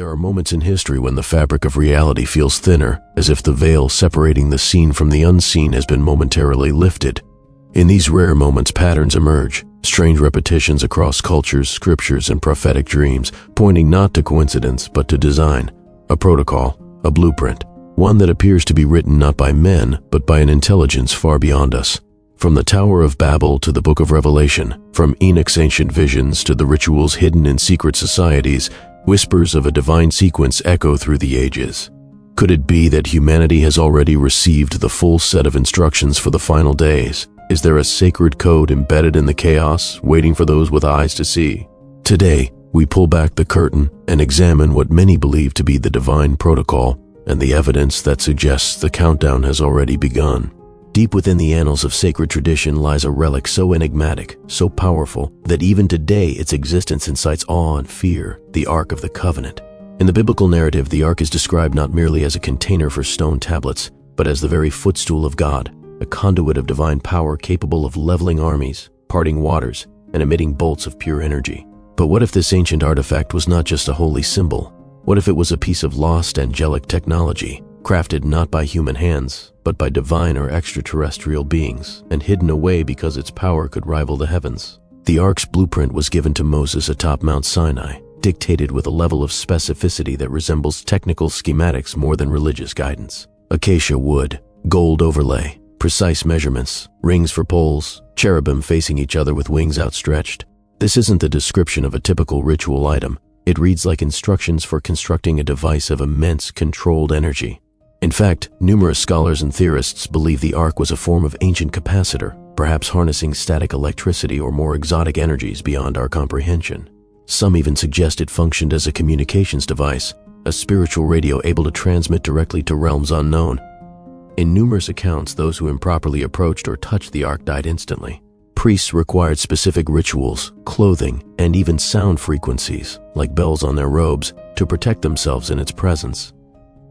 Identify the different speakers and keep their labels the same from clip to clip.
Speaker 1: There are moments in history when the fabric of reality feels thinner, as if the veil separating the seen from the unseen has been momentarily lifted. In these rare moments, patterns emerge, strange repetitions across cultures, scriptures, and prophetic dreams, pointing not to coincidence but to design, a protocol, a blueprint, one that appears to be written not by men but by an intelligence far beyond us. From the Tower of Babel to the Book of Revelation, from Enoch's ancient visions to the rituals hidden in secret societies, whispers of a divine sequence echo through the ages. Could it be that humanity has already received the full set of instructions for the final days? Is there a sacred code embedded in the chaos, waiting for those with eyes to see? Today, we pull back the curtain and examine what many believe to be the divine protocol and the evidence that suggests the countdown has already begun. Deep within the annals of sacred tradition lies a relic so enigmatic, so powerful, that even today its existence incites awe and fear, the Ark of the Covenant. In the biblical narrative, the Ark is described not merely as a container for stone tablets, but as the very footstool of God, a conduit of divine power capable of leveling armies, parting waters, and emitting bolts of pure energy. But what if this ancient artifact was not just a holy symbol? What if it was a piece of lost angelic technology, crafted not by human hands, but by divine or extraterrestrial beings, and hidden away because its power could rival the heavens? The Ark's blueprint was given to Moses atop Mount Sinai, dictated with a level of specificity that resembles technical schematics more than religious guidance. Acacia wood, gold overlay, precise measurements, rings for poles, cherubim facing each other with wings outstretched. This isn't the description of a typical ritual item. It reads like instructions for constructing a device of immense controlled energy. In fact, numerous scholars and theorists believe the Ark was a form of ancient capacitor, perhaps harnessing static electricity or more exotic energies beyond our comprehension. Some even suggest it functioned as a communications device, a spiritual radio able to transmit directly to realms unknown. In numerous accounts, those who improperly approached or touched the Ark died instantly. Priests required specific rituals, clothing, and even sound frequencies, like bells on their robes, to protect themselves in its presence.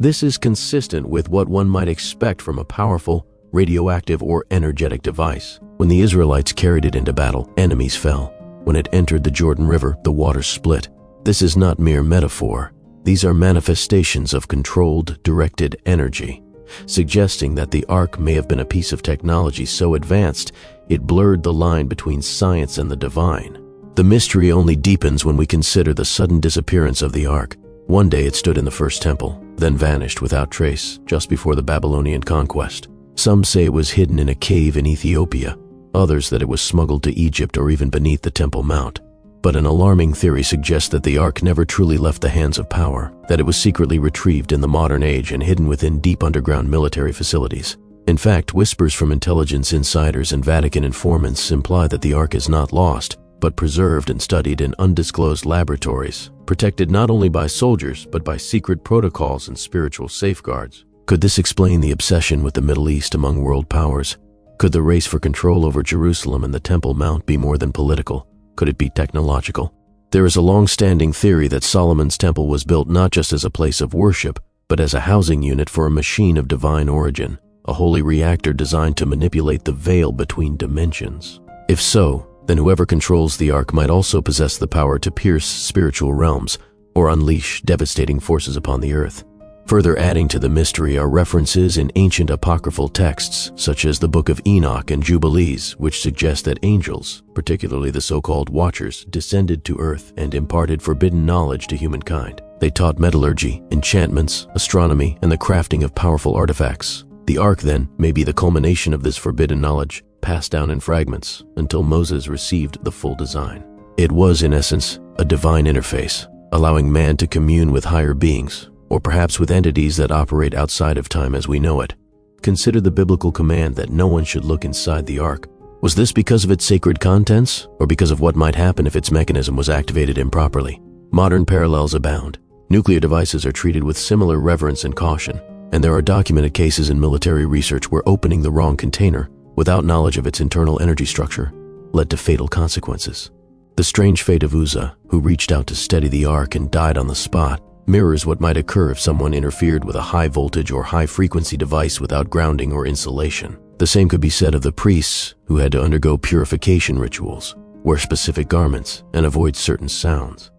Speaker 1: This is consistent with what one might expect from a powerful, radioactive, or energetic device. When the Israelites carried it into battle, enemies fell. When it entered the Jordan River, the waters split. This is not mere metaphor. These are manifestations of controlled, directed energy, suggesting that the Ark may have been a piece of technology so advanced it blurred the line between science and the divine. The mystery only deepens when we consider the sudden disappearance of the Ark. One day it stood in the first temple, then vanished without trace just before the Babylonian conquest. Some say it was hidden in a cave in Ethiopia, others that it was smuggled to Egypt or even beneath the Temple Mount. But an alarming theory suggests that the Ark never truly left the hands of power, that it was secretly retrieved in the modern age and hidden within deep underground military facilities. In fact, whispers from intelligence insiders and Vatican informants imply that the Ark is not lost, but preserved and studied in undisclosed laboratories, protected not only by soldiers, but by secret protocols and spiritual safeguards. Could this explain the obsession with the Middle East among world powers? Could the race for control over Jerusalem and the Temple Mount be more than political? Could it be technological? There is a long-standing theory that Solomon's temple was built not just as a place of worship, but as a housing unit for a machine of divine origin, a holy reactor designed to manipulate the veil between dimensions. If so, then whoever controls the Ark might also possess the power to pierce spiritual realms or unleash devastating forces upon the earth. Further adding to the mystery are references in ancient apocryphal texts, such as the Book of Enoch and Jubilees, which suggest that angels, particularly the so-called Watchers, descended to earth and imparted forbidden knowledge to humankind. They taught metallurgy, enchantments, astronomy, and the crafting of powerful artifacts. The Ark, then, may be the culmination of this forbidden knowledge, passed down in fragments until Moses received the full design. It was, in essence, a divine interface, allowing man to commune with higher beings, or perhaps with entities that operate outside of time as we know it. Consider the biblical command that no one should look inside the Ark. Was this because of its sacred contents, or because of what might happen if its mechanism was activated improperly? Modern parallels abound. Nuclear devices are treated with similar reverence and caution, and there are documented cases in military research where opening the wrong container, without knowledge of its internal energy structure, led to fatal consequences. The strange fate of Uzzah, who reached out to steady the Ark and died on the spot, mirrors what might occur if someone interfered with a high-voltage or high-frequency device without grounding or insulation. The same could be said of the priests, who had to undergo purification rituals, wear specific garments, and avoid certain sounds.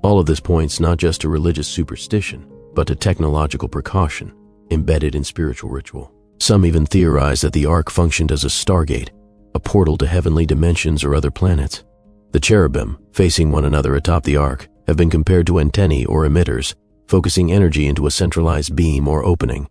Speaker 1: All of this points not just to religious superstition, but to technological precaution embedded in spiritual ritual. Some even theorize that the ark functioned as a stargate, a portal to heavenly dimensions or other planets. The cherubim, facing one another atop the ark, have been compared to antennae or emitters, focusing energy into a centralized beam or opening.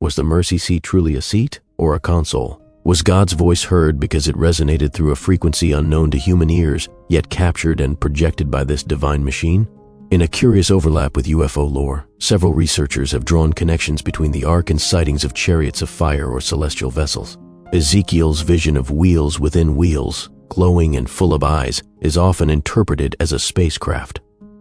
Speaker 1: Was the mercy seat truly a seat or a console? Was God's voice heard because it resonated through a frequency unknown to human ears, yet captured and projected by this divine machine? In a curious overlap with UFO lore, several researchers have drawn connections between the ark and sightings of chariots of fire or celestial vessels. Ezekiel's vision of wheels within wheels, glowing and full of eyes, is often interpreted as a spacecraft.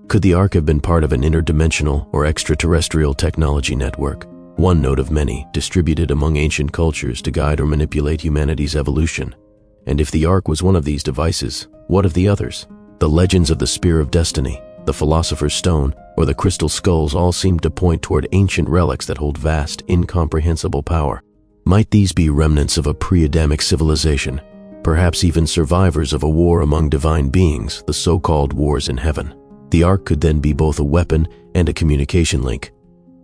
Speaker 1: Could the ark have been part of an interdimensional or extraterrestrial technology network? One note of many, distributed among ancient cultures to guide or manipulate humanity's evolution. And if the ark was one of these devices, what of the others? The legends of the Spear of Destiny, the Philosopher's Stone, or the Crystal Skulls all seem to point toward ancient relics that hold vast, incomprehensible power. Might these be remnants of a pre-Adamic civilization, perhaps even survivors of a war among divine beings, the so-called wars in heaven? The ark could then be both a weapon and a communication link,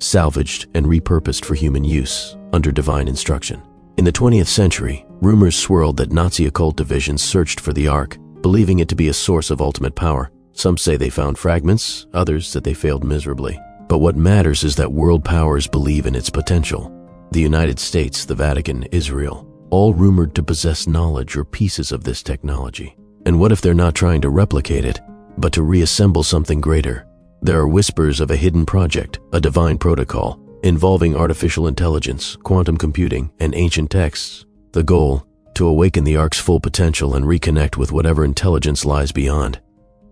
Speaker 1: salvaged and repurposed for human use under divine instruction. In the 20th century, rumors swirled that Nazi occult divisions searched for the ark, believing it to be a source of ultimate power. Some say they found fragments, others that they failed miserably. But what matters is that world powers believe in its potential. The United States, the Vatican, Israel, all rumored to possess knowledge or pieces of this technology. And what if they're not trying to replicate it, but to reassemble something greater? There are whispers of a hidden project, a divine protocol, involving artificial intelligence, quantum computing, and ancient texts. The goal, to awaken the ark's full potential and reconnect with whatever intelligence lies beyond.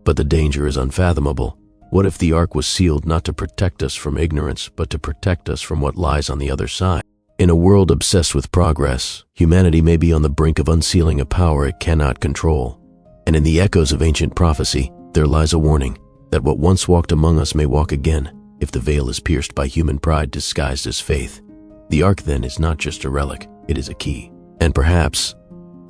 Speaker 1: But the danger is unfathomable. What if the ark was sealed not to protect us from ignorance, but to protect us from what lies on the other side? In a world obsessed with progress, humanity may be on the brink of unsealing a power it cannot control. And in the echoes of ancient prophecy, there lies a warning that what once walked among us may walk again if the veil is pierced by human pride disguised as faith. The ark then is not just a relic, it is a key, and perhaps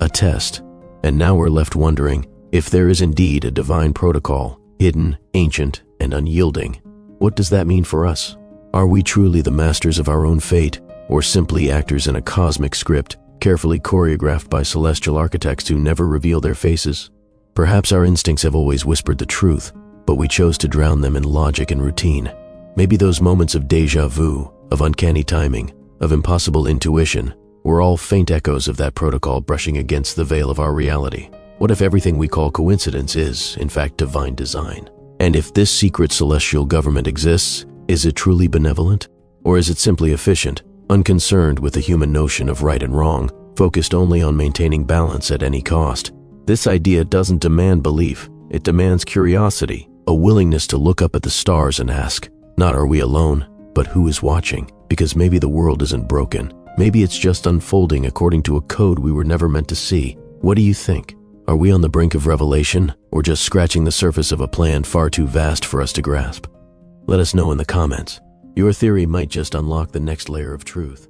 Speaker 1: a test. And now we're left wondering, if there is indeed a divine protocol, hidden, ancient, and unyielding, what does that mean for us? Are we truly the masters of our own fate, or simply actors in a cosmic script, carefully choreographed by celestial architects who never reveal their faces? Perhaps our instincts have always whispered the truth, but we chose to drown them in logic and routine. Maybe those moments of déjà vu, of uncanny timing, of impossible intuition, were all faint echoes of that protocol brushing against the veil of our reality. What if everything we call coincidence is, in fact, divine design? And if this secret celestial government exists, is it truly benevolent? Or is it simply efficient, unconcerned with the human notion of right and wrong, focused only on maintaining balance at any cost? This idea doesn't demand belief, it demands curiosity, a willingness to look up at the stars and ask, not are we alone, but who is watching? Because maybe the world isn't broken. Maybe it's just unfolding according to a code we were never meant to see. What do you think? Are we on the brink of revelation, or just scratching the surface of a plan far too vast for us to grasp? Let us know in the comments. Your theory might just unlock the next layer of truth.